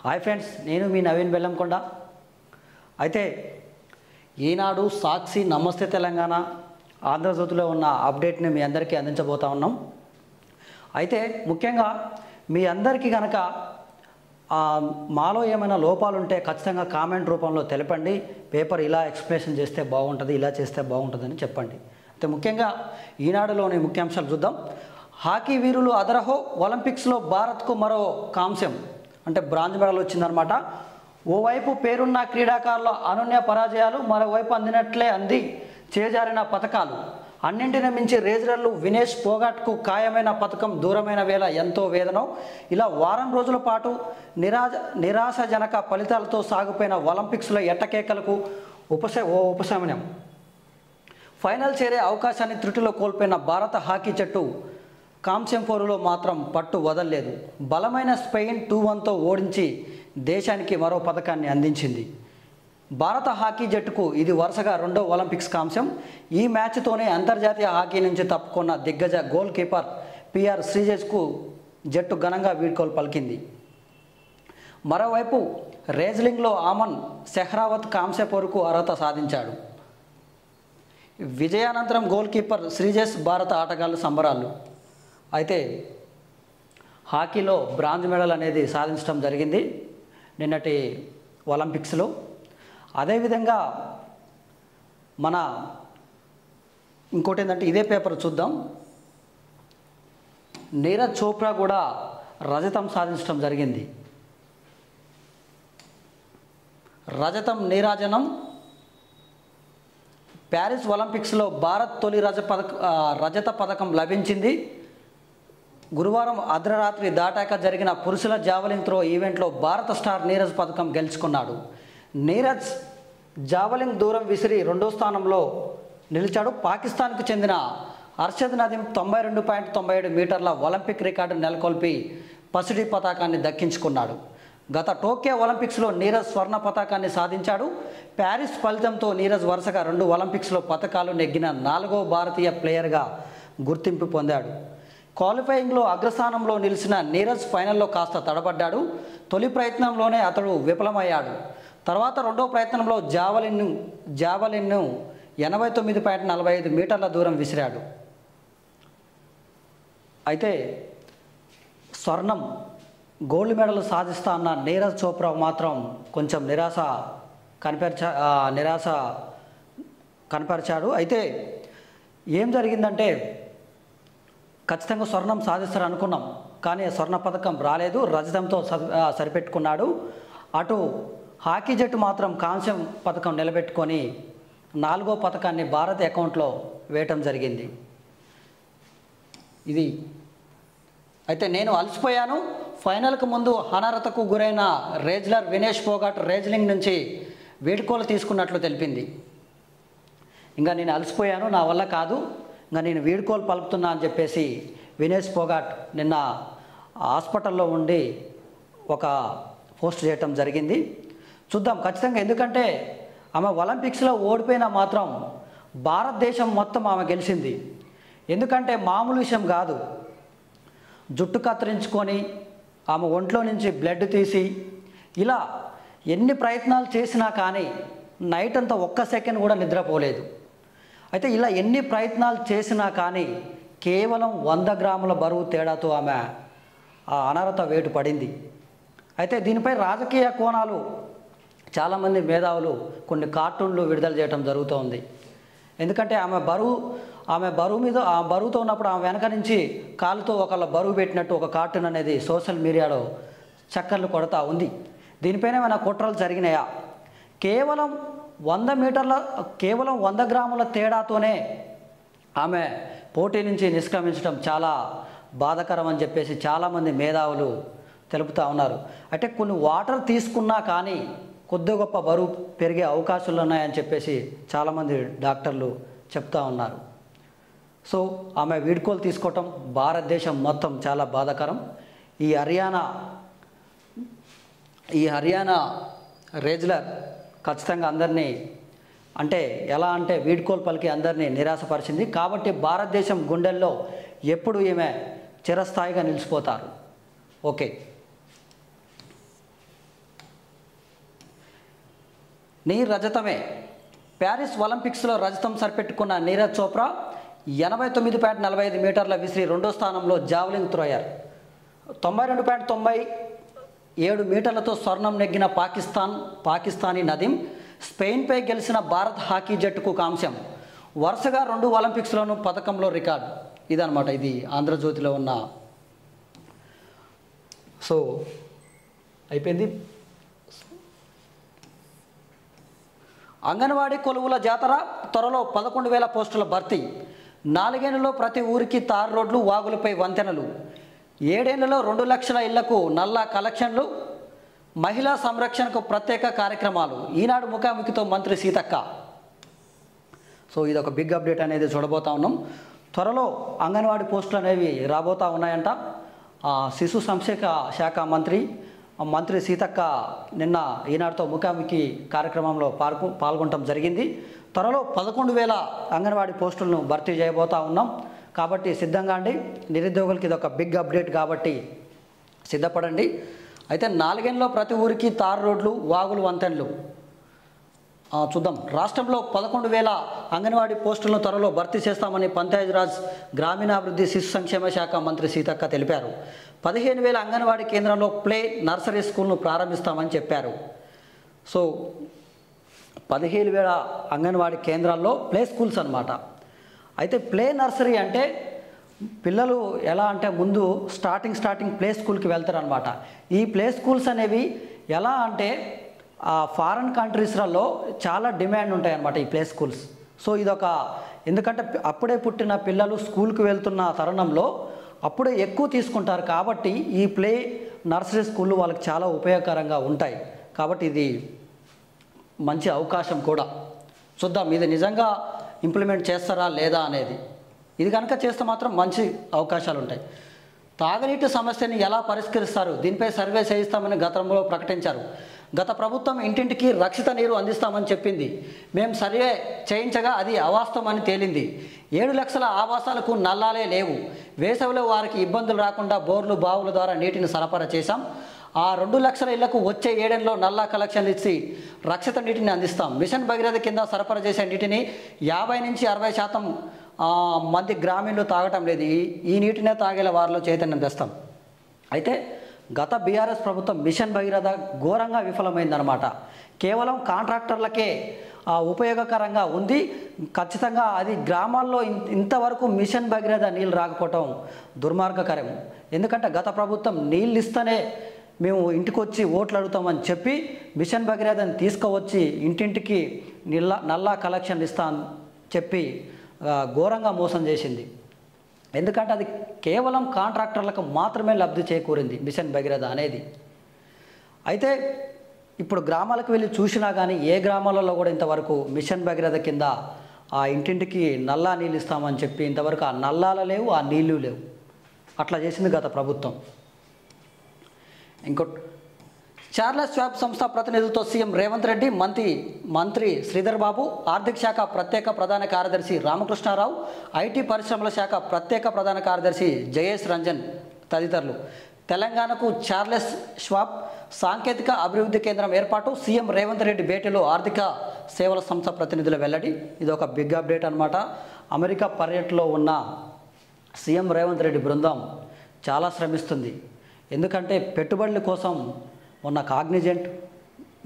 Hi friends, నేను మీ నవీన్ బెల్లంకొండ. అయితే ఈనాడు, సాక్షి, నమస్తే తెలంగాణ, ఆంధ్రజ్యోతిలో ఉన్న అప్డేట్ని మీ అందరికీ అందించబోతా ఉన్నాం. అయితే ముఖ్యంగా మీ అందరికీ కనుక మాలో ఏమైనా లోపాలు ఉంటే ఖచ్చితంగా కామెంట్ రూపంలో తెలపండి. పేపర్ ఇలా ఎక్స్ప్లెనేషన్ చేస్తే బాగుంటుంది, ఇలా చేస్తే బాగుంటుందని చెప్పండి. అయితే ముఖ్యంగా ఈనాడులోని ముఖ్యాంశాలు చూద్దాం. హాకీ వీరులు అదరహో, ఒలింపిక్స్లో భారత్కు మరో కాంస్యం అంటే బ్రాంజ్ మెడల్ వచ్చిందనమాట. ఓవైపు పేరున్న క్రీడాకారుల అనన్య పరాజయాలు, మరోవైపు అందినట్లే అంది చేజారిన పథకాలు. అన్నింటిని మించి రేజరర్లు వినేష్ పోగాట్కు ఖాయమైన పథకం దూరమైన వేళ ఎంతో వేదనో. ఇలా వారం రోజుల పాటు నిరాశజనక ఫలితాలతో సాగిపోయిన ఒలింపిక్స్లో ఎట్టకేకలకు ఉపశమనం. ఫైనల్ చేరే అవకాశాన్ని త్రుటిలో కోల్పోయిన భారత హాకీ జట్టు కాంస్యం పోరులో మాత్రం పట్టు వదల్లేదు. బలమైన స్పెయిన్ 2-1తో ఓడించి దేశానికి మరో పథకాన్ని అందించింది. భారత హాకీ జట్టుకు ఇది వరుసగా రెండో ఒలింపిక్స్ కాంస్యం. ఈ మ్యాచ్తోనే అంతర్జాతీయ హాకీ నుంచి తప్పుకున్న దిగ్గజ గోల్ కీపర్ పిఆర్ శ్రీజేష్కు జట్టు ఘనంగా వీడ్కోలు పలికింది. మరోవైపు రేజ్లింగ్లో ఆమన్ సెహ్రావత్ కాంస్య పోరుకు అర్హత సాధించాడు. విజయానంతరం గోల్ కీపర్ శ్రీజేష్ భారత ఆటగాళ్లు సంబరాలు. అయితే హాకీలో బ్రాంజ్ మెడల్ అనేది సాధించడం జరిగింది నిన్నటి ఒలింపిక్స్లో. అదేవిధంగా మన ఇంకోటి ఏంటంటే ఇదే పేపర్ చూద్దాం. నీరజ్ చోప్రా కూడా రజతం సాధించడం జరిగింది. రజతం నీరాజనం. ప్యారిస్ ఒలింపిక్స్లో భారత్ తొలి రజత పథకం లభించింది. గురువారం అర్ధరాత్రి దాటాక జరిగిన పురుషుల జావలిన్ త్రో ఈవెంట్లో భారత స్టార్ నీరజ్ పథకం గెలుచుకున్నాడు. నీరజ్ జావలిన్ దూరం విసిరి రెండో స్థానంలో నిలిచాడు. పాకిస్తాన్కు చెందిన అర్షద్ నదీం 92.97 మీటర్ల ఒలింపిక్ రికార్డు నెలకొల్పి పసిడి పతాకాన్ని దక్కించుకున్నాడు. గత టోక్యో ఒలింపిక్స్లో నీరజ్ స్వర్ణ పతాకాన్ని సాధించాడు. ప్యారిస్ ఫలితంతో నీరజ్ వరుసగా 2 ఒలింపిక్స్లో పతకాలు నెగ్గిన 4వ భారతీయ ప్లేయర్గా గుర్తింపు పొందాడు. క్వాలిఫైయింగ్లో అగ్రస్థానంలో నిలిచిన నీరజ్ ఫైనల్లో కాస్త తడబడ్డాడు. తొలి ప్రయత్నంలోనే అతడు విఫలమయ్యాడు. తర్వాత రెండో ప్రయత్నంలో జావలిన్ను 89.45 మీటర్ల దూరం విసిరాడు. అయితే స్వర్ణం గోల్డ్ మెడల్ సాధిస్తా అన్న నీరజ్ చోప్రా మాత్రం కొంచెం నిరాశ కనపరిచాడు. అయితే ఏం జరిగిందంటే ఖచ్చితంగా స్వర్ణం సాధిస్తారు అనుకున్నాం, కానీ స్వర్ణ పథకం రాలేదు. రజతంతో సరిపెట్టుకున్నాడు. అటు హాకీ జట్టు మాత్రం కాంస్యం పథకం నిలబెట్టుకొని 4వ పథకాన్ని భారత్ అకౌంట్లో వేయటం జరిగింది. ఇది అయితే నేను అలసిపోయాను. ఫైనల్కు ముందు అనర్హతకు గురైన రేజ్లర్ వినేష్ పోగాట్ రేజ్లింగ్ నుంచి వీడ్కోలు తీసుకున్నట్లు తెలిపింది. ఇంకా నేను అలసిపోయాను, నా వల్ల కాదు, ఇంకా నేను వీడ్కోలు పలుకుతున్నా అని చెప్పేసి వినేష్ పోగాట్ నిన్న హాస్పిటల్లో ఉండి ఒక పోస్ట్ చేయటం జరిగింది. చూద్దాం ఖచ్చితంగా, ఎందుకంటే ఆమె ఒలింపిక్స్లో ఓడిపోయినా మాత్రం భారతదేశం మొత్తం ఆమె గెలిచింది. ఎందుకంటే మామూలు విషయం కాదు. జుట్టు కత్తిరించుకొని ఆమె ఒంట్లో నుంచి బ్లడ్ తీసి ఇలా ఎన్ని ప్రయత్నాలు చేసినా కానీ నైట్ అంతా ఒక్క సెకండ్ కూడా నిద్రపోలేదు. అయితే ఇలా ఎన్ని ప్రయత్నాలు చేసినా కానీ కేవలం 100 గ్రాముల బరువు తేడాతో ఆమె ఆ అనర్హత వేటు పడింది. అయితే దీనిపై రాజకీయ కోణాలు చాలామంది మేధావులు కొన్ని కార్టూన్లు విడుదల చేయడం జరుగుతోంది. ఎందుకంటే ఆమె బరువు మీద ఆ బరువుతో ఉన్నప్పుడు ఆమె వెనక నుంచి కాలుతో ఒకళ్ళ బరువు పెట్టినట్టు ఒక కార్టూన్ అనేది సోషల్ మీడియాలో చక్కర్లు కొడతా ఉంది. దీనిపైన ఏమైనా కుట్రలు జరిగినాయా? కేవలం 100 గ్రాముల తేడాతోనే ఆమె పోటీ నుంచి నిష్క్రమించడం చాలా బాధాకరం అని చెప్పేసి చాలామంది మేధావులు తెలుపుతూ ఉన్నారు. అంటే కొన్ని వాటర్ తీసుకున్నా కానీ కొద్ది గొప్ప బరువు పెరిగే అవకాశాలు ఉన్నాయని చెప్పేసి చాలామంది డాక్టర్లు చెప్తూ ఉన్నారు. సో ఆమె వీడ్కోలు తీసుకోవటం భారతదేశం మొత్తం చాలా బాధాకరం. ఈ హర్యానా రేజ్లర్ ఖచ్చితంగా అందరినీ అంటే ఎలా అంటే వీడ్కోలు పలికి అందరినీ నిరాశపరిచింది. కాబట్టి భారతదేశం గుండెల్లో ఎప్పుడు ఈమె చిరస్థాయిగా నిలిచిపోతారు. ఓకే. నీ రజతమే. ప్యారిస్ ఒలింపిక్స్లో రజతం సరిపెట్టుకున్న నీరజ్ చోప్రా 89.45 మీటర్ల విసిరి రెండో స్థానంలో జావలిన్ త్రోయర్. 92.97 మీటర్లతో స్వర్ణం నెగ్గిన పాకిస్తానీ నదీం స్పెయిన్పై గెలిచిన భారత్ హాకీ జట్టుకు కాంస్యం. వరుసగా 2 ఒలింపిక్స్లోనూ పథకంలో రికార్డు. ఇదనమాట, ఇది ఆంధ్రజ్యోతిలో ఉన్న. సో అయిపోయింది. అంగన్వాడీ కొలువుల జాతర త్వరలో 11,000 పోస్టుల భర్తీ. 4 ఏళ్లలో ప్రతి ఊరికి తార్ రోడ్లు, వాగులపై వంతెనలు. 7 ఏళ్లలో 2 లక్షల ఇళ్లకు నల్లా కలెక్షన్లు. మహిళా సంరక్షణకు ప్రత్యేక కార్యక్రమాలు. ఈనాడు ముఖాముఖితో మంత్రి సీతక్క. సో ఇది ఒక బిగ్ అప్డేట్ అనేది చూడబోతా ఉన్నాం. త్వరలో అంగన్వాడీ పోస్టులు అనేవి రాబోతూ ఉన్నాయంట. శిశు సంక్షేమ శాఖ మంత్రి సీతక్క నిన్న ఈనాడుతో ముఖాముఖి కార్యక్రమంలో పాల్గొనడం జరిగింది. త్వరలో 11,000 అంగన్వాడీ పోస్టులను భర్తీ చేయబోతూ ఉన్నాం. కాబట్టి సిద్ధంగా అండి, నిరుద్యోగులకి ఇది ఒక బిగ్ అప్డేట్ కాబట్టి సిద్ధపడండి. అయితే 4 ఏళ్లలో ప్రతి ఊరికి తార్ రోడ్లు, వాగులు, వంతెనలు. చూద్దాం. రాష్ట్రంలో 11,000 అంగన్వాడీ పోస్టులను త్వరలో భర్తీ చేస్తామని పంచాయతీరాజ్, గ్రామీణాభివృద్ధి, శిశు సంక్షేమ శాఖ మంత్రి సీతక్క తెలిపారు. 15,000 అంగన్వాడీ కేంద్రంలో ప్లే, నర్సరీ స్కూల్ను ప్రారంభిస్తామని చెప్పారు. సో 15,000 అంగన్వాడీ కేంద్రాల్లో ప్లే స్కూల్స్ అన్నమాట. అయితే ప్లే నర్సరీ అంటే పిల్లలు ఎలా అంటే ముందు స్టార్టింగ్ ప్లే స్కూల్కి వెళ్తారనమాట. ఈ ప్లే స్కూల్స్ అనేవి ఎలా అంటే ఫారెన్ కంట్రీస్లలో చాలా డిమాండ్ ఉంటాయి అన్నమాట ఈ ప్లే స్కూల్స్. సో ఇదొక, ఎందుకంటే అప్పుడే పుట్టిన పిల్లలు స్కూల్కి వెళ్తున్న తరుణంలో అప్పుడే ఎక్కువ తీసుకుంటారు కాబట్టి ఈ ప్లే, నర్సరీ స్కూళ్ళు వాళ్ళకి చాలా ఉపయోగకరంగా ఉంటాయి. కాబట్టి ఇది మంచి అవకాశం కూడా. చూద్దాం ఇది నిజంగా ఇంప్లిమెంట్ చేస్తారా లేదా అనేది. ఇది కనుక చేస్తే మాత్రం మంచి అవకాశాలు ఉంటాయి. తాగునీటి సమస్యని ఎలా పరిష్కరిస్తారు, దీనిపై సర్వే చేయిస్తామని గతంలో ప్రకటించారు. గత ప్రభుత్వం ఇంటింటికి రక్షిత నీరు అందిస్తామని చెప్పింది. మేము సర్వే చేయించగా అది అవాస్తవం అని తేలింది. 7 లక్షల ఆవాసాలకు నల్లాలే లేవు. వేసవిలో వారికి ఇబ్బందులు రాకుండా బోర్లు, బావుల ద్వారా నీటిని సరఫరా చేశాం. ఆ 2 లక్షల ఇళ్లకు వచ్చే 7 ఏళ్లలో నల్లా కలెక్షన్లు ఇచ్చి రక్షిత నీటిని అందిస్తాం. మిషన్ భగీరథ కింద సరఫరా చేసే నీటిని 50 నుంచి 60% మంది గ్రామీణులు తాగటం లేదు. ఈ నీటినే తాగేలా వారిలో చైతన్యం తెస్తాం. అయితే గత బీఆర్ఎస్ ప్రభుత్వం మిషన్ భగీరథ ఘోరంగా విఫలమైందనమాట. కేవలం కాంట్రాక్టర్లకే ఉపయోగకరంగా ఉంది. ఖచ్చితంగా అది గ్రామాల్లో ఇంతవరకు మిషన్ భగీరథ నీళ్ళు రాకపోవటం దుర్మార్గకరం. ఎందుకంటే గత ప్రభుత్వం నీళ్ళు ఇస్తేనే మేము ఇంటికి వచ్చి ఓట్లు అడుగుతామని చెప్పి మిషన్ భగీరథని తీసుకువచ్చి ఇంటింటికి నల్లా కలెక్షన్ ఇస్తా అని చెప్పి ఘోరంగా మోసం చేసింది. ఎందుకంటే అది కేవలం కాంట్రాక్టర్లకు మాత్రమే లబ్ధి చేకూరింది మిషన్ భగీరథ అనేది. అయితే ఇప్పుడు గ్రామాలకు వెళ్ళి చూసినా కానీ ఏ గ్రామాలలో కూడా ఇంతవరకు మిషన్ భగీరథ కింద ఆ ఇంటింటికి నల్లా నీళ్ళు ఇస్తామని చెప్పి ఇంతవరకు ఆ నల్లాలు లేవు, ఆ నీళ్ళు లేవు. అట్లా చేసింది గత ప్రభుత్వం. ఇంకో చార్లెస్ శ్వాబ్ సంస్థ ప్రతినిధులతో సీఎం రేవంత్ రెడ్డి, మంత్రి శ్రీధర్ బాబు, ఆర్థిక శాఖ ప్రత్యేక ప్రధాన కార్యదర్శి రామకృష్ణారావు, ఐటీ పరిశ్రమల శాఖ ప్రత్యేక ప్రధాన కార్యదర్శి జయేష్ రంజన్ తదితరులు. తెలంగాణకు చార్లెస్ శ్వాబ్ సాంకేతిక అభివృద్ధి కేంద్రం ఏర్పాటు. సీఎం రేవంత్ రెడ్డి భేటీలో ఆర్థిక సేవల సంస్థ ప్రతినిధుల వెల్లడి. ఇది ఒక బిగ్ అప్డేట్ అనమాట. అమెరికా పర్యటనలో ఉన్న సీఎం రేవంత్ రెడ్డి బృందం చాలా శ్రమిస్తుంది. ఎందుకంటే పెట్టుబడుల కోసం మొన్న కాగ్నిజెంట్,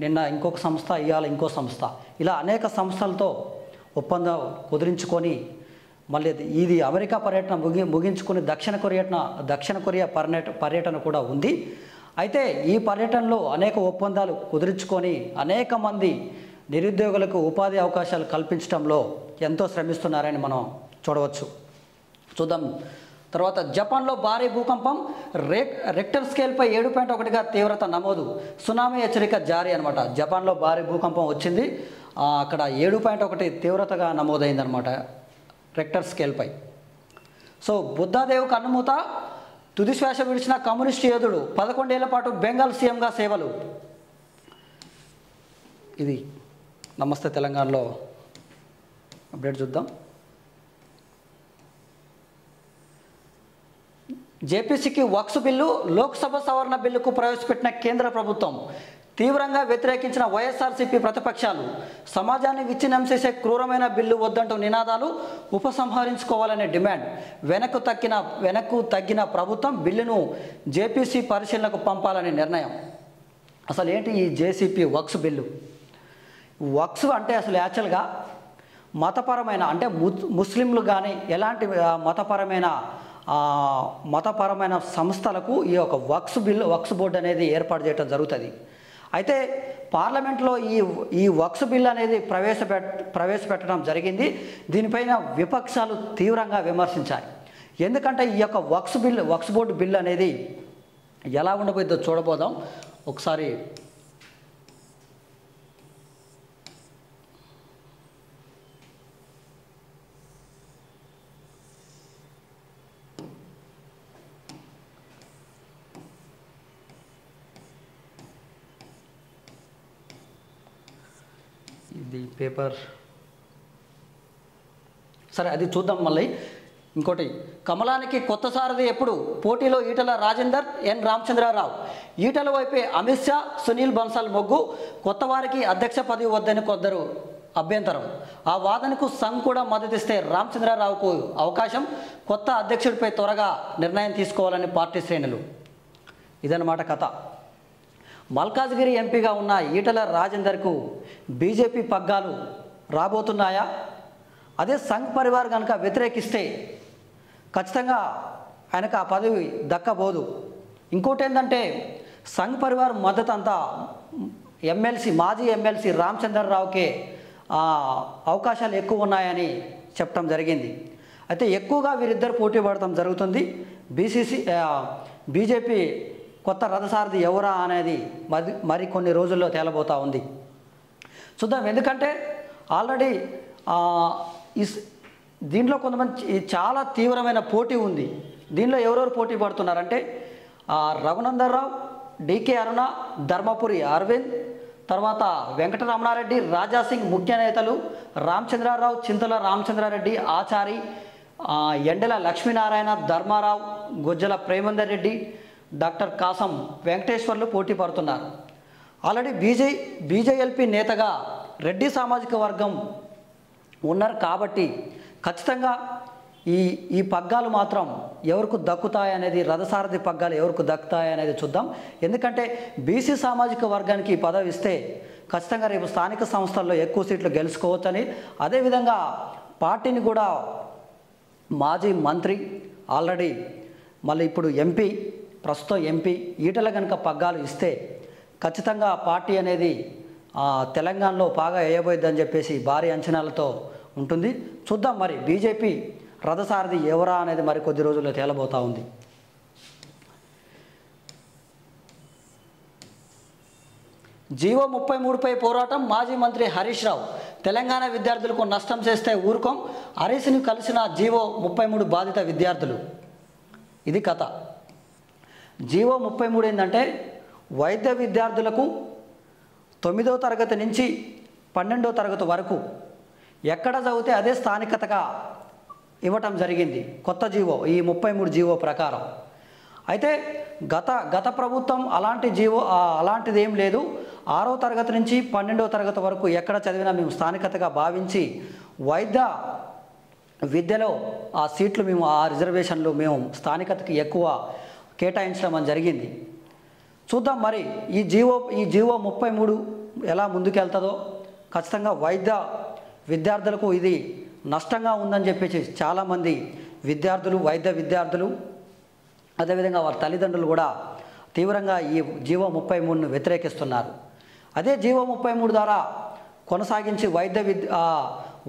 నిన్న ఇంకొక సంస్థ, ఇవాళ ఇంకో సంస్థ, ఇలా అనేక సంస్థలతో ఒప్పందం కుదిరించుకొని మళ్ళీ ఇది అమెరికా పర్యటన ముగించుకొని దక్షిణ కొరియా పర్యటన కూడా ఉంది. అయితే ఈ పర్యటనలో అనేక ఒప్పందాలు కుదుర్చుకొని అనేక మంది నిరుద్యోగులకు ఉపాధి అవకాశాలు కల్పించడంలో ఎంతో శ్రమిస్తున్నారని మనం చూడవచ్చు. చూద్దాం. తర్వాత జపాన్లో భారీ భూకంపం, రెక్టర్ స్కేల్పై 7.1గా తీవ్రత నమోదు. సునామీ హెచ్చరిక జారీ అనమాట. జపాన్లో భారీ భూకంపం వచ్చింది. అక్కడ 7.1 తీవ్రతగా నమోదైందనమాట రెక్టర్ స్కేల్పై. సో బుద్ధాదేవ్ కన్నుమూత, తుది శ్వాస విడిచిన కమ్యూనిస్టు యోధుడు, 11 ఏళ్ల పాటు బెంగాల్ సీఎంగా సేవలు. ఇది నమస్తే తెలంగాణలో అప్డేట్ చూద్దాం. జేపీసీకి వక్స్ బిల్లు, లోక్సభ సవరణ బిల్లుకు ప్రవేశపెట్టిన కేంద్ర ప్రభుత్వం. తీవ్రంగా వ్యతిరేకించిన వైఎస్ఆర్సీపీ ప్రతిపక్షాలు సమాజాన్ని విచ్ఛిన్నం చేసే క్రూరమైన బిల్లు వద్దంటూ నినాదాలు, ఉపసంహరించుకోవాలనే డిమాండ్. వెనక్కు తగ్గిన ప్రభుత్వం బిల్లును జేపీసీ పరిశీలనకు పంపాలనే నిర్ణయం. అసలు ఏంటి ఈ జేసీపీ వక్స్ బిల్లు? వక్స్ అంటే అసలు యాక్చువల్గా మతపరమైన, అంటే ముస్లింలు కానీ ఎలాంటి మతపరమైన సంస్థలకు ఈ యొక్క వక్స్ బోర్డు అనేది ఏర్పాటు చేయడం జరుగుతుంది. అయితే పార్లమెంట్లో ఈ వక్స్ బిల్ అనేది ప్రవేశపెట్టడం జరిగింది. దీనిపైన విపక్షాలు తీవ్రంగా విమర్శించాయి. ఎందుకంటే ఈ యొక్క వక్స్ బోర్డు బిల్ అనేది ఎలా ఉండబోతుందో చూడబోదాం. ఒకసారి ఇది పేపర్, సరే అది చూద్దాం. మళ్ళీ ఇంకోటి, కమలానికి కొత్త సారథి ఎప్పుడు? పోటీలో ఈటల రాజేందర్, ఎన్ రామచంద్రరావు. ఈటల వైపే అమిత్ షా, సునీల్ బన్సాల్ మొగ్గు. కొత్త వారికి అధ్యక్ష పదవి వద్దని కొందరు అభ్యంతరం. ఆ వాదనకు సంఘ్ కూడా మద్దతిస్తే రామచంద్రరావుకు అవకాశం. కొత్త అధ్యక్షుడిపై త్వరగా నిర్ణయం తీసుకోవాలని పార్టీ శ్రేణులు. ఇదన్నమాట కథ. మల్కాజ్గిరి ఎంపీగా ఉన్న ఈటల రాజేందర్కు బీజేపీ పగ్గాలు రాబోతున్నాయా? అదే సంఘ్ పరివార్ కనుక వ్యతిరేకిస్తే ఖచ్చితంగా ఆయనకు ఆ పదవి దక్కబోదు. ఇంకోటి ఏంటంటే సంఘ్ పరివార్ మద్దతు అంతా మాజీ ఎమ్మెల్సీ రామచంద్రరావుకే అవకాశాలు ఎక్కువ ఉన్నాయని చెప్పడం జరిగింది. అయితే ఎక్కువగా వీరిద్దరు పోటీ పడటం జరుగుతుంది. బీజేపీ కొత్త రథసారథి ఎవరా అనేది మరి కొన్ని రోజుల్లో తేలబోతూ ఉంది. చూద్దాం. ఎందుకంటే ఆల్రెడీ దీంట్లో కొంతమంది చాలా తీవ్రమైన పోటీ ఉంది. దీనిలో ఎవరెవరు పోటీ పడుతున్నారంటే రఘునందన్ రావు, డికే అరుణ, ధర్మపురి అరవింద్, తర్వాత వెంకటరమణారెడ్డి, రాజాసింగ్ ముఖ్య నేతలు. రామచంద్రరావు, చింతల రామచంద్రారెడ్డి, ఆచారి, ఎండల లక్ష్మీనారాయణ, ధర్మారావు, గొజ్జల ప్రేమందర్ రెడ్డి, డాక్టర్ కాసం వెంకటేశ్వర్లు పోటీ పడుతున్నారు. ఆల్రెడీ బీజేఎల్పీ నేతగా రెడ్డి సామాజిక వర్గం ఉన్నారు కాబట్టి ఖచ్చితంగా ఈ పగ్గాలు మాత్రం ఎవరికి దక్కుతాయనేది, రథసారథి పగ్గాలు ఎవరికి దక్కుతాయనేది చూద్దాం. ఎందుకంటే బీసీ సామాజిక వర్గానికి ఈ పదవి ఇస్తే ఖచ్చితంగా రేపు స్థానిక సంస్థల్లో ఎక్కువ సీట్లు గెలుచుకోవచ్చని, అదేవిధంగా పార్టీని కూడా మాజీ మంత్రి, ఆల్రెడీ మళ్ళీ ఇప్పుడు ఎంపీ, ప్రస్తుతం ఎంపీ ఈటల కనుక పగ్గాలు ఇస్తే ఖచ్చితంగా పార్టీ అనేది తెలంగాణలో బాగా వేయబోద్దని చెప్పేసి భారీ అంచనాలతో ఉంటుంది. చూద్దాం మరి బీజేపీ రథసారథి ఎవరా అనేది మరి కొద్ది రోజుల్లో తేలబోతూ ఉంది. జీవో 33పై పోరాటం. మాజీ మంత్రి హరీష్ రావు, తెలంగాణ విద్యార్థులకు నష్టం చేస్తే ఊరుకోం. హరీష్ని కలిసిన జీవో 33 బాధిత విద్యార్థులు. ఇది కథ. జీవో 33 ఏంటంటే వైద్య విద్యార్థులకు 9వ తరగతి నుంచి 12వ తరగతి వరకు ఎక్కడ చదివితే అదే స్థానికతగా ఇవ్వటం జరిగింది కొత్త జీవో, ఈ 33 జీవో ప్రకారం. అయితే గత ప్రభుత్వం అలాంటిది ఏం లేదు. 6వ తరగతి నుంచి 12వ తరగతి వరకు ఎక్కడ చదివినా మేము స్థానికతగా భావించి వైద్య విద్యలో ఆ సీట్లు మేము, ఆ రిజర్వేషన్లు మేము స్థానికతకి ఎక్కువ కేటాయించడం అని జరిగింది. చూద్దాం మరి ఈ జీవో 33 ఎలా ముందుకెళ్తుందో. ఖచ్చితంగా వైద్య విద్యార్థులకు ఇది నష్టంగా ఉందని చెప్పేసి చాలామంది వైద్య విద్యార్థులు, అదేవిధంగా వారి తల్లిదండ్రులు కూడా తీవ్రంగా ఈ జీవో 33ను వ్యతిరేకిస్తున్నారు. అదే జీవో 33 ద్వారా కొనసాగించి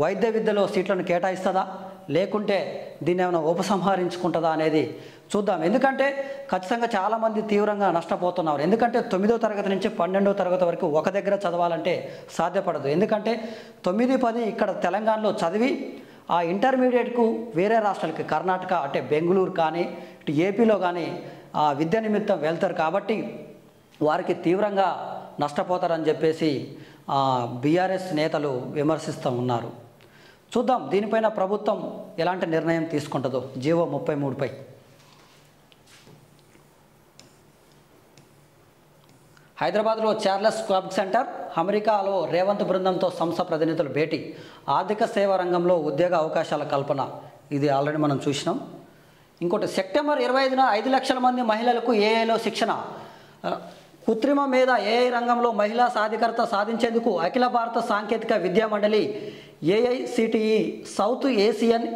వైద్య విద్యలో సీట్లను కేటాయిస్తుందా, లేకుంటే దీన్ని ఏమైనా ఉపసంహరించుకుంటుందా అనేది చూద్దాం. ఎందుకంటే ఖచ్చితంగా చాలామంది తీవ్రంగా నష్టపోతున్నారు. ఎందుకంటే 9వ తరగతి నుంచి 12వ తరగతి వరకు ఒక దగ్గర చదవాలంటే సాధ్యపడదు. ఎందుకంటే 9, 10 ఇక్కడ తెలంగాణలో చదివి ఆ ఇంటర్మీడియట్కు వేరే రాష్ట్రాలకి, కర్ణాటక అంటే బెంగళూరు కానీ ఇటు ఏపీలో కానీ విద్య నిమిత్తం వెళ్తారు. కాబట్టి వారికి తీవ్రంగా నష్టపోతారని చెప్పేసి బీఆర్ఎస్ నేతలు విమర్శిస్తూ ఉన్నారు. చూద్దాం దీనిపైన ప్రభుత్వం ఎలాంటి నిర్ణయం తీసుకుంటుందో జీవో 33పై. హైదరాబాద్లో చార్లెస్ క్లబ్ సెంటర్, అమెరికాలో రేవంత్ బృందంతో సంస్థ ప్రతినిధులు భేటీ, ఆర్థిక సేవా రంగంలో ఉద్యోగ అవకాశాల కల్పన. ఇది ఆల్రెడీ మనం చూసినాం. ఇంకోటి సెప్టెంబర్ 25న 5 లక్షల మంది మహిళలకు ఏఐలో శిక్షణ. కృత్రిమ మీద ఏఐ రంగంలో మహిళా సాధికారత సాధించేందుకు అఖిల భారత సాంకేతిక విద్యా మండలి AICTE South Asian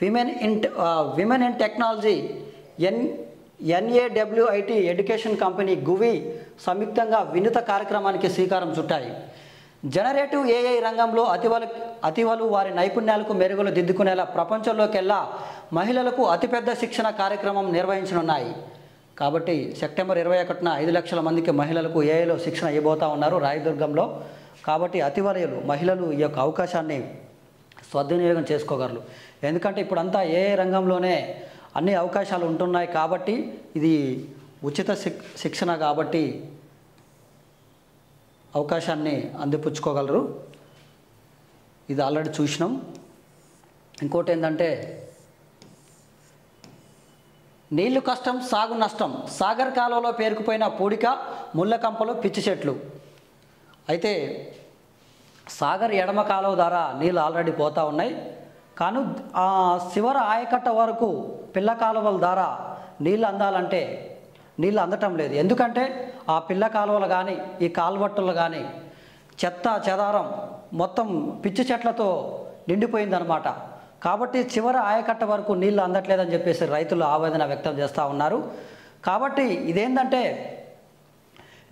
Women in Technology NAWIT education company GUVI సంయుక్తంగా వినూత కార్యక్రమానికి శ్రీకారం చుట్టాయి. జనరేటివ్ ఏఐ రంగంలో అతివలు వారి నైపుణ్యాలకు మెరుగులు దిద్దుకునేలా ప్రపంచంలోకెల్లా మహిళలకు అతిపెద్ద శిక్షణ కార్యక్రమం నిర్వహించనున్నాయి. కాబట్టి సెప్టెంబర్ 21న 5 లక్షల మందికి మహిళలకు ఏఐలో శిక్షణ ఇవ్వబోతా ఉన్నారు రాయదుర్గంలో. కాబట్టి అతివలయులు మహిళలు ఈ యొక్క అవకాశాన్ని సద్వినియోగం చేసుకోగలరు. ఎందుకంటే ఇప్పుడంతా ఏఐ రంగంలోనే అన్ని అవకాశాలు ఉంటున్నాయి. కాబట్టి ఇది ఉచిత శిక్షణ కాబట్టి అవకాశాన్ని అందిపుచ్చుకోగలరు. ఇది ఆల్రెడీ చూసినాం. ఇంకోటి ఏంటంటే నీళ్లు కష్టం, సాగు నష్టం. సాగర్ కాలువలో పేరుకుపోయిన పూడిక, ముళ్ళ కంపలు, పిచ్చి చెట్లు. అయితే సాగర్ ఎడమ కాలువ ద్వారా నీళ్ళు ఆల్రెడీ పోతూ ఉన్నాయి. కానీ శివర ఆయకట్ట వరకు పిల్ల కాలువల ద్వారా నీళ్ళు అందాలంటే నీళ్ళు అందటం లేదు. ఎందుకంటే ఆ పిల్ల కాలువలు కానీ ఈ కాలువట్టులు కానీ చెత్త చెదారం మొత్తం పిచ్చి చెట్లతో నిండిపోయిందనమాట. కాబట్టి చివరి ఆయకట్ట వరకు నీళ్ళు అందట్లేదని చెప్పేసి రైతులు ఆవేదన వ్యక్తం చేస్తూ ఉన్నారు. కాబట్టి ఇదేంటంటే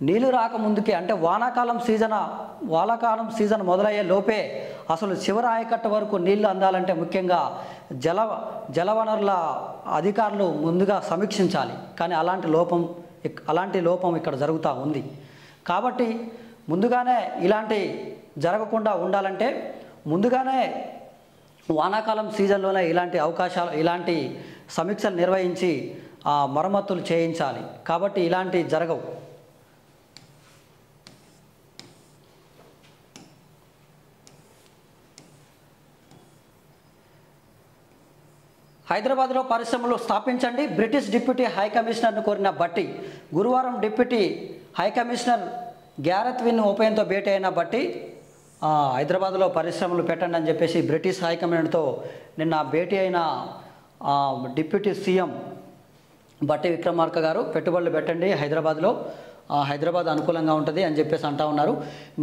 నీళ్ళు రాకముందుకే అంటే వానాకాలం సీజన్ మొదలయ్యే లోపే అసలు చివరి ఆయకట్ట వరకు నీళ్లు అందాలంటే ముఖ్యంగా జలవనరుల అధికారులు ముందుగా సమీక్షించాలి. కానీ అలాంటి లోపం ఇక్కడ జరుగుతూ ఉంది. కాబట్టి ముందుగానే ఇలాంటి జరగకుండా ఉండాలంటే ముందుగానే వానాకాలం సీజన్లోనే ఇలాంటి సమీక్షలు నిర్వహించి మరమ్మతులు చేయించాలి. కాబట్టి ఇలాంటివి జరగవు. హైదరాబాద్లో పరిశ్రమలు స్థాపించండి, బ్రిటిష్ డిప్యూటీ హైకమిషనర్ను కోరిన భట్టి. గురువారం డిప్యూటీ హైకమిషనర్ గ్యారెత్ విన్ ఓపెన్తో భేటీ అయిన భట్టి హైదరాబాద్లో పరిశ్రమలు పెట్టండి అని చెప్పేసి బ్రిటిష్ హైకమిషనర్తో నిన్న భేటీ అయిన డిప్యూటీ సీఎం భట్టి విక్రమార్క గారు పెట్టుబడులు పెట్టండి హైదరాబాద్లో, హైదరాబాద్ అనుకూలంగా ఉంటుంది అని చెప్పేసి అంటా ఉన్నారు.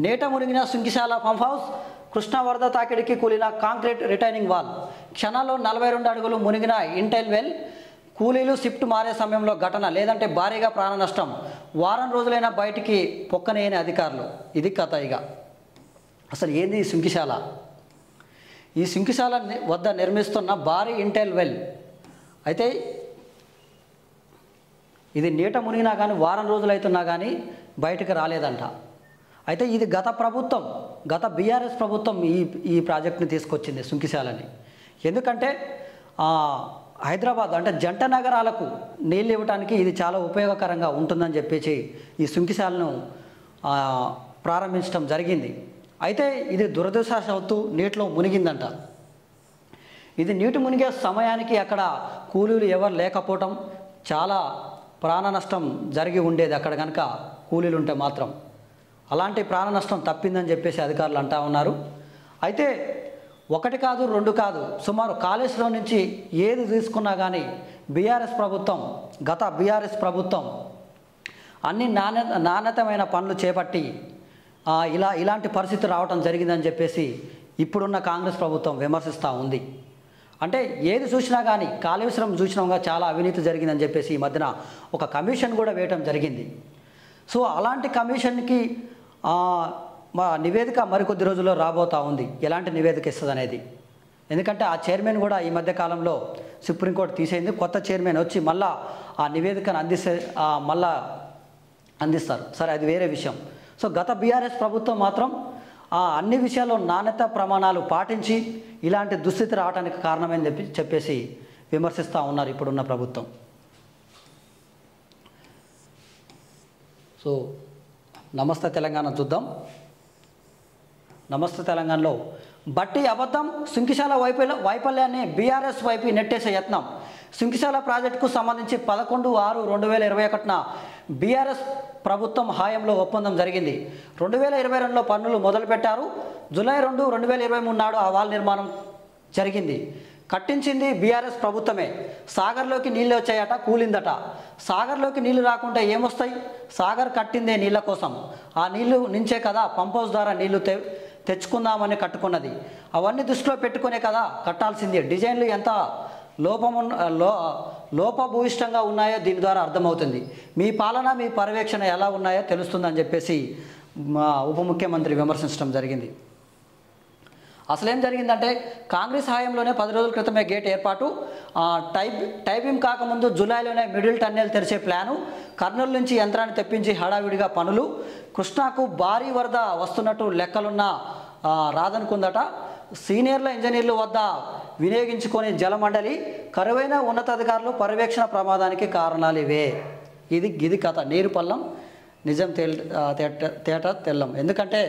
నేట మునిగిన సుంకిశాల పంప్ హౌస్, కృష్ణా వరద తాకిడికి కూలిన కాంక్రీట్ రిటైనింగ్ వాల్, క్షణాల్లో 42 అడుగులు మునిగిన ఇంటెల్ వెల్, కూలీలు షిఫ్ట్ మారే సమయంలో ఘటన లేదంటే భారీగా ప్రాణ నష్టం, వారం రోజులైనా బయటికి పొక్కనేయని అధికారులు. ఇది కథ. ఇక అసలు ఏంది ఈ సుంకిశాల? ఈ సుంకిశాల వద్ద నిర్మిస్తున్న భారీ ఇంటెల్ వెల్ అయితే ఇది నీట మునిగినా కానీ వారం రోజులు అవుతున్నా కానీ బయటకు రాలేదంట. అయితే ఇది గత బీఆర్ఎస్ ప్రభుత్వం ఈ ప్రాజెక్టుని తీసుకొచ్చింది సుంకిశాలని. ఎందుకంటే హైదరాబాద్ అంటే జంట నగరాలకు నీళ్ళు ఇవ్వడానికి ఇది చాలా ఉపయోగకరంగా ఉంటుందని చెప్పేసి ఈ సుంకిశాలను ప్రారంభించడం జరిగింది. అయితే ఇది దురదృష్టవశాత్తు నీటిలో మునిగిందంట. ఇది నీటి మునిగే సమయానికి అక్కడ కూలీలు ఎవరు లేకపోవటం, చాలా ప్రాణ నష్టం జరిగి ఉండేది అక్కడ కనుక కూలీలు ఉంటే మాత్రం. అలాంటి ప్రాణ నష్టం తప్పిందని చెప్పేసి అధికారులు అంటా ఉన్నారు. అయితే 1 కాదు 2 కాదు, సుమారు కాళేశ్వరం నుంచి ఏది తీసుకున్నా కానీ గత బీఆర్ఎస్ ప్రభుత్వం అన్ని నాణ్యతమైన పనులు చేపట్టి ఇలాంటి పరిస్థితి రావటం జరిగిందని చెప్పేసి ఇప్పుడున్న కాంగ్రెస్ ప్రభుత్వం విమర్శిస్తూ ఉంది. అంటే ఏది చూసినా కానీ కాళేశ్వరం చూసినాగా చాలా అవినీతి జరిగిందని చెప్పేసి ఈ మధ్యన ఒక కమిషన్ కూడా వేయటం జరిగింది. సో అలాంటి కమిషన్కి మా నివేదిక మరికొద్ది రోజుల్లో రాబోతూ ఉంది. ఎలాంటి నివేదిక ఇస్తుంది అనేది. ఎందుకంటే ఆ చైర్మన్ కూడా ఈ మధ్య కాలంలో సుప్రీంకోర్టు తీసేయింది. కొత్త చైర్మన్ వచ్చి మళ్ళా ఆ నివేదికను అందిస్తారు. సరే, అది వేరే విషయం. సో గత బీఆర్ఎస్ ప్రభుత్వం మాత్రం అన్ని విషయాల్లో నాణ్యత ప్రమాణాలు పాటించి ఇలాంటి దుస్థితి రావడానికి కారణమని చెప్పేసి విమర్శిస్తూ ఉన్నారు ఇప్పుడున్న ప్రభుత్వం. సో నమస్తే తెలంగాణ చూద్దాం. నమస్తే తెలంగాణలో బట్టి అబద్ధం, సుంకిశాల వైఫల్యాన్ని బీఆర్ఎస్ వైపు నెట్టేసే యత్నం. సుంకిశాల ప్రాజెక్టుకు సంబంధించి 11/6/2021 బీఆర్ఎస్ ప్రభుత్వం హాయంలో ఒప్పందం జరిగింది. 2022లో పనులు మొదలుపెట్టారు. జూలై 2, 2023 నాడు ఆ వాల్ నిర్మాణం జరిగింది. కట్టించింది బీఆర్ఎస్ ప్రభుత్వమే. సాగర్లోకి నీళ్ళు వచ్చాయట, కూలిందట. సాగర్లోకి నీళ్లు రాకుంటే ఏమొస్తాయి? సాగర్ కట్టిందే నీళ్ళ కోసం. ఆ నీళ్లు నుంచే కదా పంప్ హౌస్ ద్వారా నీళ్లు తెచ్చుకుందామని కట్టుకున్నది. అవన్నీ దృష్టిలో పెట్టుకునే కదా కట్టాల్సింది. డిజైన్లు ఎంత లోపభూయిష్టంగా ఉన్నాయో దీని ద్వారా అర్థమవుతుంది. మీ పాలన, మీ పర్యవేక్షణ ఎలా ఉన్నాయో తెలుస్తుందని చెప్పేసి మా ఉప ముఖ్యమంత్రి విమర్శించడం జరిగింది. అసలేం జరిగిందంటే, కాంగ్రెస్ హయాంలోనే 10 రోజుల క్రితమే గేట్ ఏర్పాటు. టైపింగ్ కాకముందు జూలైలోనే మిడిల్ టన్నెల్ తెరిచే ప్లాను. కర్నూలు నుంచి యంత్రాన్ని తెప్పించి హడావిడిగా పనులు. కృష్ణాకు భారీ వరద వస్తున్నట్టు లెక్కలున్న రాదనుకుందట. సీనియర్ల ఇంజనీర్ల వద్ద వినియోగించుకొని జలమండలి. కరువైన ఉన్నతాధికారులు పర్యవేక్షణ ప్రమాదానికి కారణాలు ఇవే. ఇది కథ. నీరు పల్లం, నిజం తేట తెల్లం. ఎందుకంటే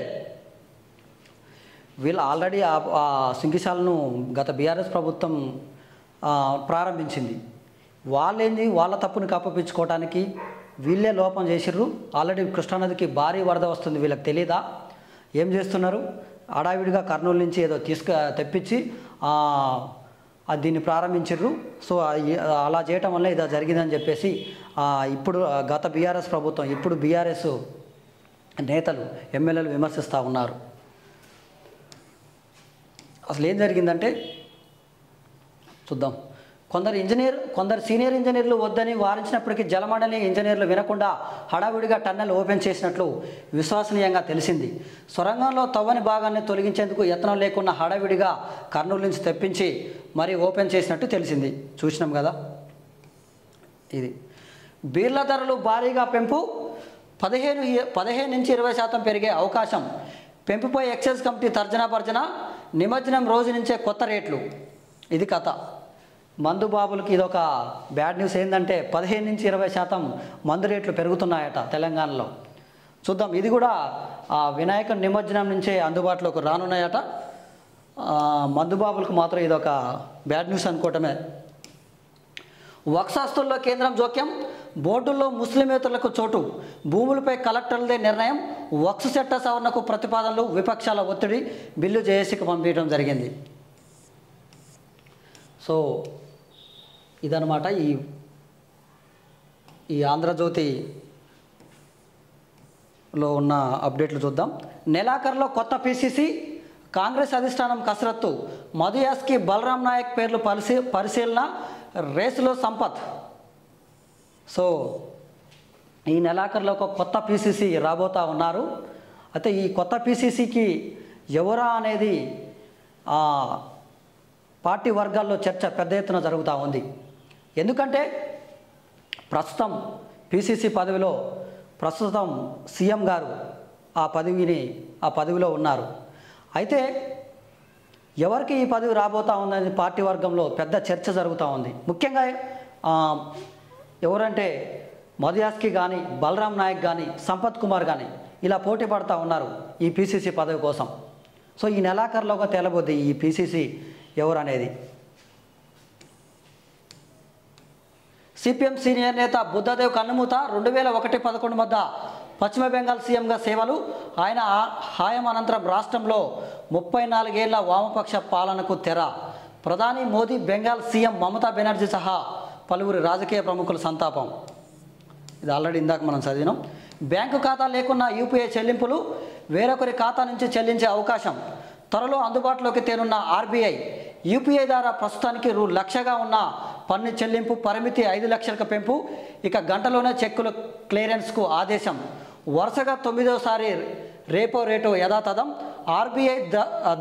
వీళ్ళు ఆల్రెడీ ఆ సింకిశాలను గత బీఆర్ఎస్ ప్రభుత్వం ప్రారంభించింది. వాళ్ళేంది, వాళ్ళ తప్పుని కప్పిపుచ్చుకోవడానికి వీళ్ళే లోపం చేసిర్రు. ఆల్రెడీ కృష్ణానదికి భారీ వరద వస్తుంది, వీళ్ళకి తెలీదా? ఏం చేస్తున్నారు? హడావిడిగా కర్నూలు నుంచి ఏదో తెప్పించి దీన్ని ప్రారంభించిర్రు. సో అలా చేయటం వల్ల ఇది జరిగిందని చెప్పేసి ఇప్పుడు గత బీఆర్ఎస్ ప్రభుత్వం, ఇప్పుడు బీఆర్ఎస్ నేతలు, ఎమ్మెల్యేలు విమర్శిస్తూ ఉన్నారు. అసలు ఏం జరిగిందంటే చూద్దాం. కొందరు సీనియర్ ఇంజనీర్లు వద్దని వారించినప్పటికీ జలమండలి ఇంజనీర్లు వినకుండా హడావిడిగా టన్నెల్ ఓపెన్ చేసినట్లు విశ్వసనీయంగా తెలిసింది. సొరంగంలో తవ్వని భాగాన్ని తొలగించేందుకు యత్నం లేకుండా హడావిడిగా కర్నూలు నుంచి తెప్పించి మరీ ఓపెన్ చేసినట్టు తెలిసింది. చూసినాం కదా. ఇది బీర్ల ధరలు భారీగా పెంపు. 15 నుంచి 20% పెరిగే అవకాశం. పెంపుపై ఎక్సైజ్ కమిటీ తర్జనా భర్జన. నిమజ్జనం రోజు నుంచే కొత్త రేట్లు. ఇది కథ. మందు బాబులకి ఇదొక బ్యాడ్ న్యూస్. ఏంటంటే 15 నుంచి 20% మందు రేట్లు పెరుగుతున్నాయట తెలంగాణలో. చూద్దాం. ఇది కూడా వినాయక నిమజ్జనం నుంచే అందుబాటులోకి రానున్నాయట. మందు బాబులకు మాత్రం ఇదొక బ్యాడ్ న్యూస్ అనుకోవటమే. వక్సాస్తుల్లో కేంద్రం జోక్యం. బోర్డుల్లో ముస్లిమేతరులకు చోటు. భూములపై కలెక్టర్లదే నిర్ణయం. వక్స్ చట్ట సవరణకు ప్రతిపాదనలు. విపక్షాల ఒత్తిడి. బిల్లు జేఏసీకి పంపించడం జరిగింది. సో ఇదనమాట ఈ ఆంధ్రజ్యోతిలో ఉన్న అప్డేట్లు చూద్దాం. నెలాఖరులో కొత్త పిసిసి. కాంగ్రెస్ అధిష్టానం కసరత్తు. మధు యాస్కి, బలరాం నాయక్ పేర్లు పరిశీలన. రేసులో సంపత్. సో ఈ నెలాఖరులో ఒక కొత్త పిసిసి రాబోతూ ఉన్నారు. అయితే ఈ కొత్త పిసిసికి ఎవరా అనేది పార్టీ వర్గాల్లో చర్చ పెద్ద ఎత్తున జరుగుతూ ఉంది. ఎందుకంటే ప్రస్తుతం పిసిసి పదవిలో సీఎం గారు ఆ పదవిలో ఉన్నారు. అయితే ఎవరికి ఈ పదవి రాబోతూ ఉందని పార్టీ వర్గంలో పెద్ద చర్చ జరుగుతూ ఉంది. ముఖ్యంగా ఎవరంటే మధు యాస్కి కానీ, బలరాం నాయక్ కానీ, సంపత్ కుమార్ కానీ ఇలా పోటీ పడుతూ ఉన్నారు ఈ పిసిసి పదవి కోసం. సో ఈ నెలాఖరులోగా తేలబోద్ది ఈ పిసిసి ఎవరు అనేది. సిపిఎం సీనియర్ నేత బుద్ధదేవ్ కన్నుమూత. 2001-11 మధ్య పశ్చిమ బెంగాల్ సీఎంగా సేవలు. ఆయన హాయం అనంతరం రాష్ట్రంలో 34 ఏళ్ల వామపక్ష పాలనకు తెర. ప్రధాని మోదీ, బెంగాల్ సీఎం మమతా బెనర్జీ సహా పలువురు రాజకీయ ప్రముఖుల సంతాపం. ఇది ఆల్రెడీ ఇందాక మనం చదివినాం. బ్యాంకు ఖాతా లేకున్నా యూపీఐ చెల్లింపులు. వేరొకరి ఖాతా నుంచి చెల్లించే అవకాశం. త్వరలో అందుబాటులోకి తేనున్న ఆర్బీఐ. యూపీఐ ద్వారా ప్రస్తుతానికి ₹1,00,000గా ఉన్న పన్ను చెల్లింపు పరిమితి 5 లక్షలకు పెంపు. ఇక గంటలోనే చెక్కుల క్లియరెన్స్కు ఆదేశం. వరుసగా 9వసారి రేపో రేటు యథాతథం. ఆర్బీఐ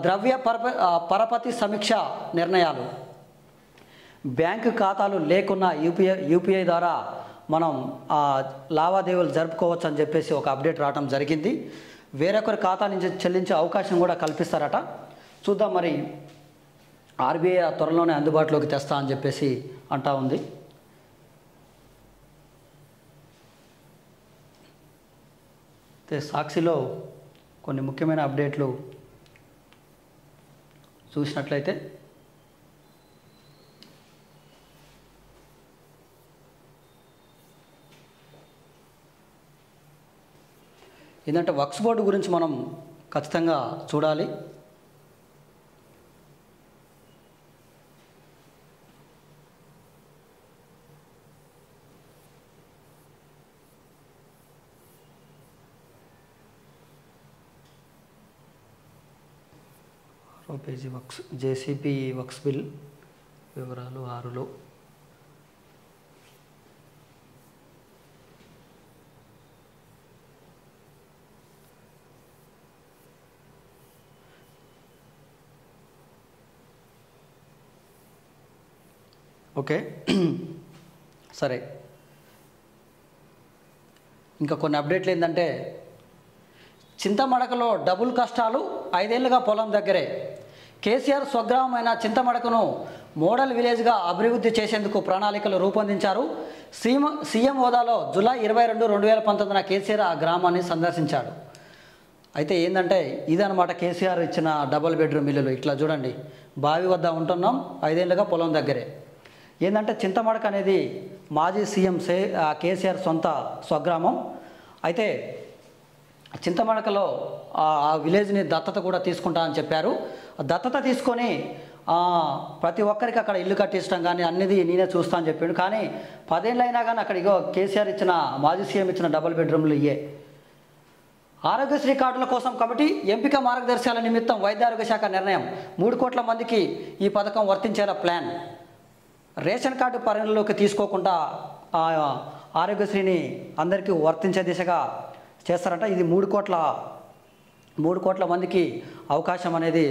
ద్రవ్య పరపతి సమీక్ష నిర్ణయాలు. బ్యాంకు ఖాతాలు లేకున్నా యూపీఐ ద్వారా మనం లావాదేవీలు జరుపుకోవచ్చు అని చెప్పేసి ఒక అప్డేట్ రావడం జరిగింది. వేరొకరి ఖాతా నుంచి చెల్లించే అవకాశం కూడా కల్పిస్తారట. చూద్దాం మరి. ఆర్బీఐ త్వరలోనే అందుబాటులోకి తెస్తా అని చెప్పేసి అంటా ఉంది. సాక్షిలో కొన్ని ముఖ్యమైన అప్డేట్లు చూసినట్లయితే ఏంటంటే వక్ఫ్ బోర్డు గురించి మనం ఖచ్చితంగా చూడాలి. Page Waqf JCP Waqf bill వివరాలు 6లో ఓకే సరే. ఇంకా కొన్ని అప్డేట్లు ఏంటంటే చింతమడకలో డబుల్ కష్టాలు 5 ఏళ్లుగా పొలం దగ్గరే. కేసీఆర్ స్వగ్రామమైన చింతమడకను మోడల్ విలేజ్గా అభివృద్ధి చేసేందుకు ప్రణాళికలు రూపొందించారు. సీఎం హోదాలో జూలై 22, 2019 కేసీఆర్ ఆ గ్రామాన్ని సందర్శించాడు. అయితే ఏంటంటే ఇదనమాట కేసీఆర్ ఇచ్చిన డబుల్ బెడ్రూమ్ ఇల్లులు. ఇట్లా చూడండి, బావి వద్ద ఉంటున్నాం, 5 ఏళ్లుగా పొలం దగ్గరే. ఏంటంటే చింతమడక అనేది మాజీ సీఎం కేసీఆర్ స్వగ్రామం. అయితే చింతమడకలో ఆ విలేజ్ని దత్తత కూడా తీసుకుంటా అని చెప్పారు. దత్తత తీసుకొని ప్రతి ఒక్కరికి అక్కడ ఇల్లు కట్టించడం కానీ అన్నిది నేనే చూస్తా అని చెప్పాడు. కానీ 10 ఏళ్ళు అయినా కానీ అక్కడ ఇగో కేసీఆర్ ఇచ్చిన మాజీ సీఎం ఇచ్చిన డబుల్ బెడ్రూమ్లు ఇయ్యే. ఆరోగ్యశ్రీ కార్డుల కోసం కమిటీ ఎంపిక మార్గదర్శకాల నిమిత్తం వైద్య ఆరోగ్య శాఖ నిర్ణయం. 3 కోట్ల మందికి ఈ పథకం వర్తించేలా ప్లాన్. రేషన్ కార్డు పరిగణలోకి తీసుకోకుండా ఆరోగ్యశ్రీని అందరికీ వర్తించే దిశగా చేస్తారంట. ఇది 3 కోట్ల మందికి అవకాశం అనేది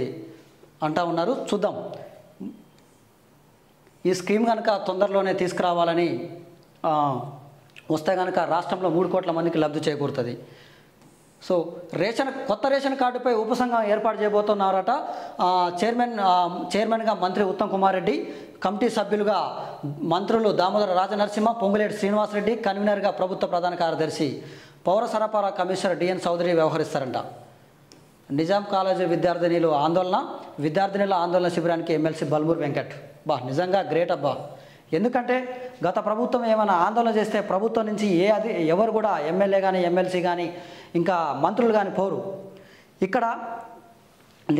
అంటా ఉన్నారు. చూద్దాం, ఈ స్కీమ్ కనుక తొందరలోనే తీసుకురావాలని వస్తే కనుక రాష్ట్రంలో 3 కోట్ల మందికి లబ్ధి చేకూరుతుంది. సో కొత్త రేషన్ కార్డుపై ఉపసంఘం ఏర్పాటు చేయబోతున్నారట. చైర్మన్గా మంత్రి ఉత్తమ్ కుమార్ రెడ్డి, కమిటీ సభ్యులుగా మంత్రులు దామోదర రాజనరసింహ, పొంగులేటి శ్రీనివాసరెడ్డి, కన్వీనర్గా ప్రభుత్వ ప్రధాన కార్యదర్శి పౌర సరఫరా కమిషనర్ డిఎన్ చౌదరి వ్యవహరిస్తారంట. నిజాం కాలేజీ విద్యార్థినుల ఆందోళన శిబిరానికి ఎమ్మెల్సీ బల్మూర్ వెంకట్. నిజంగా గ్రేట్ అబ్బా. ఎందుకంటే గత ప్రభుత్వం ఏమైనా ఆందోళన చేస్తే ప్రభుత్వం నుంచి ఎవరు కూడా ఎమ్మెల్యే కానీ ఎమ్మెల్సీ కానీ ఇంకా మంత్రులు కానీ పోరు. ఇక్కడ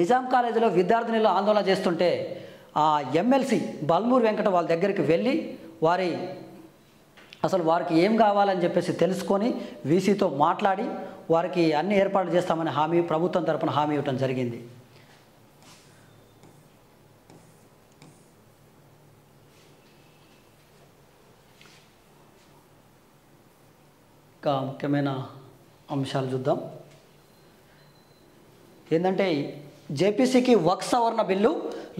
నిజాం కాలేజీలో విద్యార్థినులు ఆందోళన చేస్తుంటే ఎమ్మెల్సీ బల్మూర్ వెంకట వాళ్ళ దగ్గరికి వెళ్ళి వారికి ఏం కావాలని చెప్పేసి తెలుసుకొని వీసీతో మాట్లాడి వారికి అన్ని ఏర్పాట్లు చేస్తామని ప్రభుత్వం తరపున హామీ ఇవ్వడం జరిగింది. ఇంకా ముఖ్యమైన అంశాలు చూద్దాం. ఏంటంటే జేపీసీకి వక్ఫ్ సవరణ బిల్లు.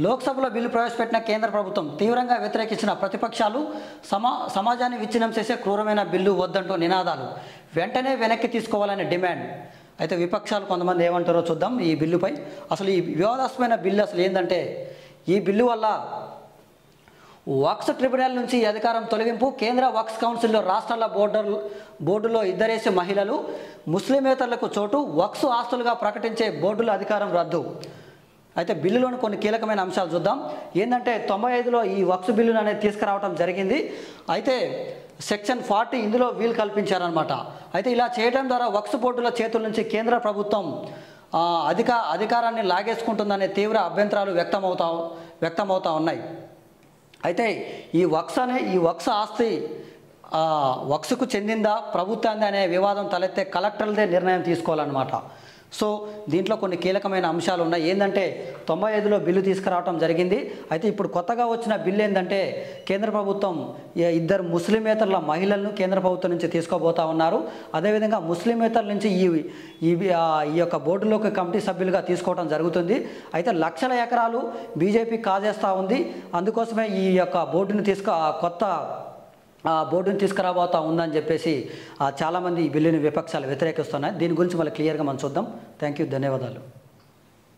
లోక్సభలో బిల్లు ప్రవేశపెట్టిన కేంద్ర ప్రభుత్వం తీవ్రంగా వ్యతిరేకించిన ప్రతిపక్షాలు సమాజాన్ని విచ్ఛిన్నం చేసే క్రూరమైన బిల్లు వద్దంటూ నినాదాలు. వెంటనే వెనక్కి తీసుకోవాలని డిమాండ్. అయితే విపక్షాలు కొంతమంది ఏమంటారో చూద్దాం ఈ బిల్లుపై. అసలు ఈ వివాదాస్పదమైన బిల్లు అసలు ఏంటంటే, ఈ బిల్లు వల్ల వక్ఫ్ ట్రిబ్యునల్ నుంచి అధికారం తొలగింపు. కేంద్ర వక్ఫ్ కౌన్సిల్లో రాష్ట్రాల బోర్డులో 2 మహిళలు, ముస్లిమేతరులకు చోటు. వక్ఫ్ ఆస్తులుగా ప్రకటించే బోర్డుల అధికారం రద్దు. అయితే బిల్లులోని కొన్ని కీలకమైన అంశాలు చూద్దాం. ఏంటంటే 95లో ఈ వక్ఫ్ బిల్లును అనేది తీసుకురావడం జరిగింది. అయితే సెక్షన్ 40 ఇందులో వీలు కల్పించారనమాట. అయితే ఇలా చేయడం ద్వారా వక్ఫ్ బోర్డుల చేతుల నుంచి కేంద్ర ప్రభుత్వం అధికారాన్ని లాగేసుకుంటుందనే తీవ్ర అభ్యంతరాలు వ్యక్తమవుతా ఉన్నాయి. అయితే ఈ వక్ఫ్ ఆస్తి వక్ఫ్కు చెందిందా ప్రభుత్వాన్ని అనే వివాదం తలెత్తే కలెక్టర్లదే నిర్ణయం తీసుకోవాలన్నమాట. సో దీంట్లో కొన్ని కీలకమైన అంశాలు ఉన్నాయి. ఏంటంటే 95లో బిల్లు తీసుకురావడం జరిగింది. అయితే ఇప్పుడు కొత్తగా వచ్చిన బిల్లు ఏంటంటే కేంద్ర ప్రభుత్వం 2 ముస్లిమేతరుల మహిళలను కేంద్ర ప్రభుత్వం నుంచి తీసుకోబోతా ఉన్నారు. అదేవిధంగా ముస్లిమేతరుల నుంచి ఈ యొక్క బోర్డులోకి కమిటీ సభ్యులుగా తీసుకోవడం జరుగుతుంది. అయితే లక్షల ఎకరాలు బీజేపీ కాజేస్తూ ఉంది. అందుకోసమే ఈ యొక్క కొత్త బోర్డుని తీసుకురాబోతా ఉందని చెప్పేసి చాలామంది ఈ బిల్లుని విపక్షాలు వ్యతిరేకిస్తున్నాయి. దీని గురించి మళ్ళీ క్లియర్గా మనం చూద్దాం. థ్యాంక్ యూ, ధన్యవాదాలు.